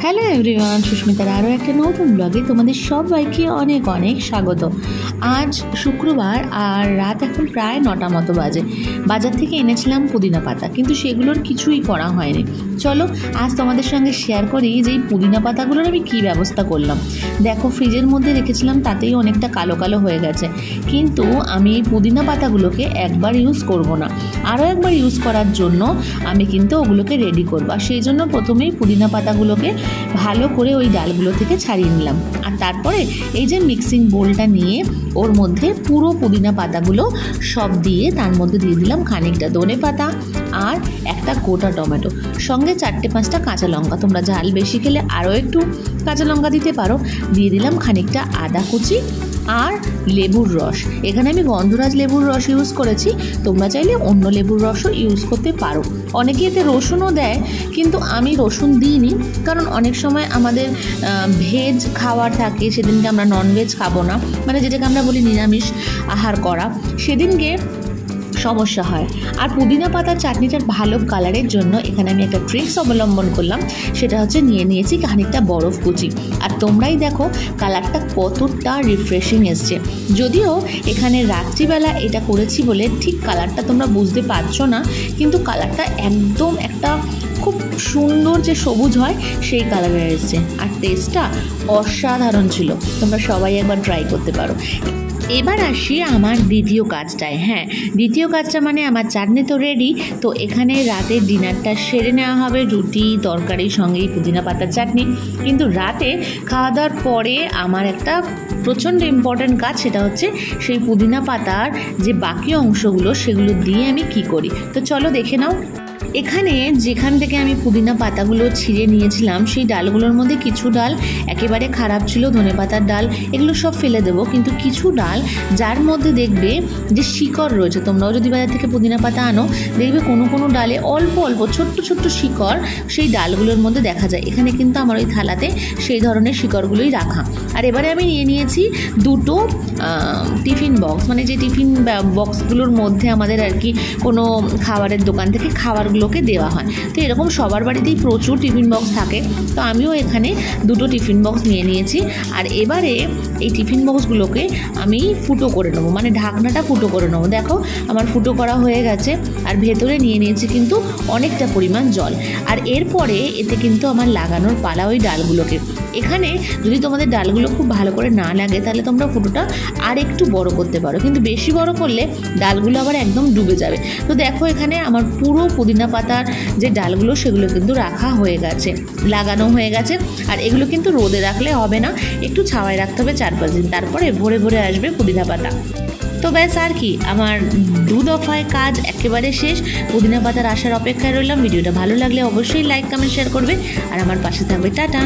Hello everyone, সুস্মিতার আরও একটা নতুন ব্লগে তোমাদের সবাইকে অনেক অনেক স্বাগত। আজ শুক্রবার আর রাত এখন প্রায় 9টা মতো বাজে। বাজার থেকে এনেছিলাম পুদিনা পাতা, কিন্তু সেগুলোর কিছুই করা হয়নি। চলো আজ তোমাদের সঙ্গে শেয়ার করি যে এই পুদিনা পাতাগুলোর আমি কী ব্যবস্থা করলাম। দেখো, ফ্রিজের মধ্যে রেখেছিলাম, তাতেই অনেকটা কালো কালো হয়ে গেছে, কিন্তু আমি এই পুদিনা পাতাগুলোকে একবার ইউজ করব না, আরও একবার ইউজ করার জন্য আমি কিন্তু ওগুলোকে রেডি করবো। আর সেই জন্য প্রথমেই পুদিনা পাতাগুলোকে ভালো করে ওই ডালগুলো থেকে ছাড়িয়ে নিলাম। আর তারপরে এই যে মিক্সিং বোলটা নিয়ে ওর মধ্যে পুরো পুদিনা পাতাগুলো সব দিয়ে তার মধ্যে দিয়ে দিলাম খানিকটা ধনে পাতা আর একটা গোটা টমেটো, সঙ্গে 4-5টা কাঁচা লঙ্কা। তোমরা ঝাল বেশি খেলে আরও একটু কাঁচা লঙ্কা দিতে পারো। দিয়ে দিলাম খানিকটা আদা কুচি আর লেবুর রস। এখানে আমি গন্ধরাজ লেবুর রস ইউজ করেছি, তোমরা চাইলে অন্য লেবুর রসও ইউজ করতে পারো। অনেকে এতে রসুনও দেয়, কিন্তু আমি রসুন দিইনি, কারণ অনেক সময় আমাদের ভেজ খাওয়ার থাকে, সেদিনকে আমরা ননভেজ খাবো না, মানে যেটাকে আমরা বলি নিরামিষ আহার করা, সেদিনকে সমস্যা হয়। আর পুদিনা পাতার চাটনিটার ভালো কালারের জন্য এখানে আমি একটা ট্রিক্স অবলম্বন করলাম, সেটা হচ্ছে নিয়েছি খানিকটা বরফ কুচি। আর তোমরাই দেখো কালারটা কতটা রিফ্রেশিং এসছে। যদিও এখানে রাত্রিবেলা এটা করেছি বলে ঠিক কালারটা তোমরা বুঝতে পারছো না, কিন্তু কালারটা একদম একটা খুব সুন্দর যে সবুজ হয় সেই কালারের এসছে। আর টেস্টটা অসাধারণ ছিল, তোমরা সবাই একবার ট্রাই করতে পারো। এবার আসি আমার দ্বিতীয় কাজটায়। হ্যাঁ, দ্বিতীয় কাজটা মানে আমার চাটনি তো রেডি, তো এখানে রাতের ডিনারটা সেরে নেওয়া হবে রুটি তরকারির সঙ্গেই পুদিনা পাতার চাটনি। কিন্তু রাতে খাওয়া দাওয়ার পরে আমার একটা প্রচণ্ড ইম্পর্ট্যান্ট কাজ, সেটা হচ্ছে সেই পুদিনা পাতার যে বাকি অংশগুলো সেগুলো দিয়ে আমি কি করি। তো চলো দেখে নাও। এখানে যেখান থেকে আমি পুদিনা পাতাগুলো ছিঁড়ে নিয়েছিলাম, সেই ডালগুলোর মধ্যে কিছু ডাল একেবারে খারাপ ছিল, ধনেপাতার ডাল, এগুলো সব ফেলে দেবো। কিন্তু কিছু ডাল যার মধ্যে দেখবে যে শিকড় রয়েছে, তোমরাও যদি বাজার থেকে পুদিনা পাতা আনো, দেখবে কোনো কোনো ডালে অল্প অল্প ছোট্ট ছোট্ট শিকড় সেই ডালগুলোর মধ্যে দেখা যায়। এখানে কিন্তু আমার ওই থালাতে সেই ধরনের শিকড়গুলোই রাখা। আর এবারে আমি নিয়েছি 2টো টিফিন বক্স, মানে যে টিফিন বক্সগুলোর মধ্যে আমাদের আর কি কোনো খাবারের দোকান থেকে খাবারগুলোকে দেওয়া হয়। তো এরকম সবার বাড়িতেই প্রচুর টিফিন বক্স থাকে, তো আমিও এখানে 2টো টিফিন বক্স নিয়েছি। আর এবারে এই টিফিন বক্সগুলোকে আমি ফুটো করে নেবো, মানে ঢাকনাটা ফুটো করে নেবো। দেখো আমার ফুটো করা হয়ে গেছে, আর ভেতরে নিয়েছি কিন্তু অনেকটা পরিমাণ জল। আর এরপরে এতে কিন্তু আমার লাগানোর পালা ওই ডালগুলোকে। এখানে যদি তোমাদের ডালগুলো খুব ভালো করে না লাগে, তাহলে তোমরা ফুটোটা আর একটু বড় করতে পারো, কিন্তু বেশি বড় করলে ডালগুলো আবার একদম ডুবে যাবে। তো দেখো এখানে আমার পুরো পুদিনা পাতার যে ডালগুলো সেগুলো কিন্তু রাখা হয়ে গেছে, লাগানো হয়ে গেছে। আর এগুলো কিন্তু রোদে রাখলে হবে না, একটু ছাওয়ায় রাখতে হবে 4-5 দিন, তারপরে ভরে ভরে আসবে পুদিনা পাতা। তো ব্যাস, আর কি, আমার 2 দফায় কাজ একেবারে শেষ। পুদিনা পাতার আসার অপেক্ষায় রইলাম। ভিডিওটা ভালো লাগলে অবশ্যই লাইক কমেন্ট শেয়ার করবে আর আমার পাশে থাকবে। টাটা।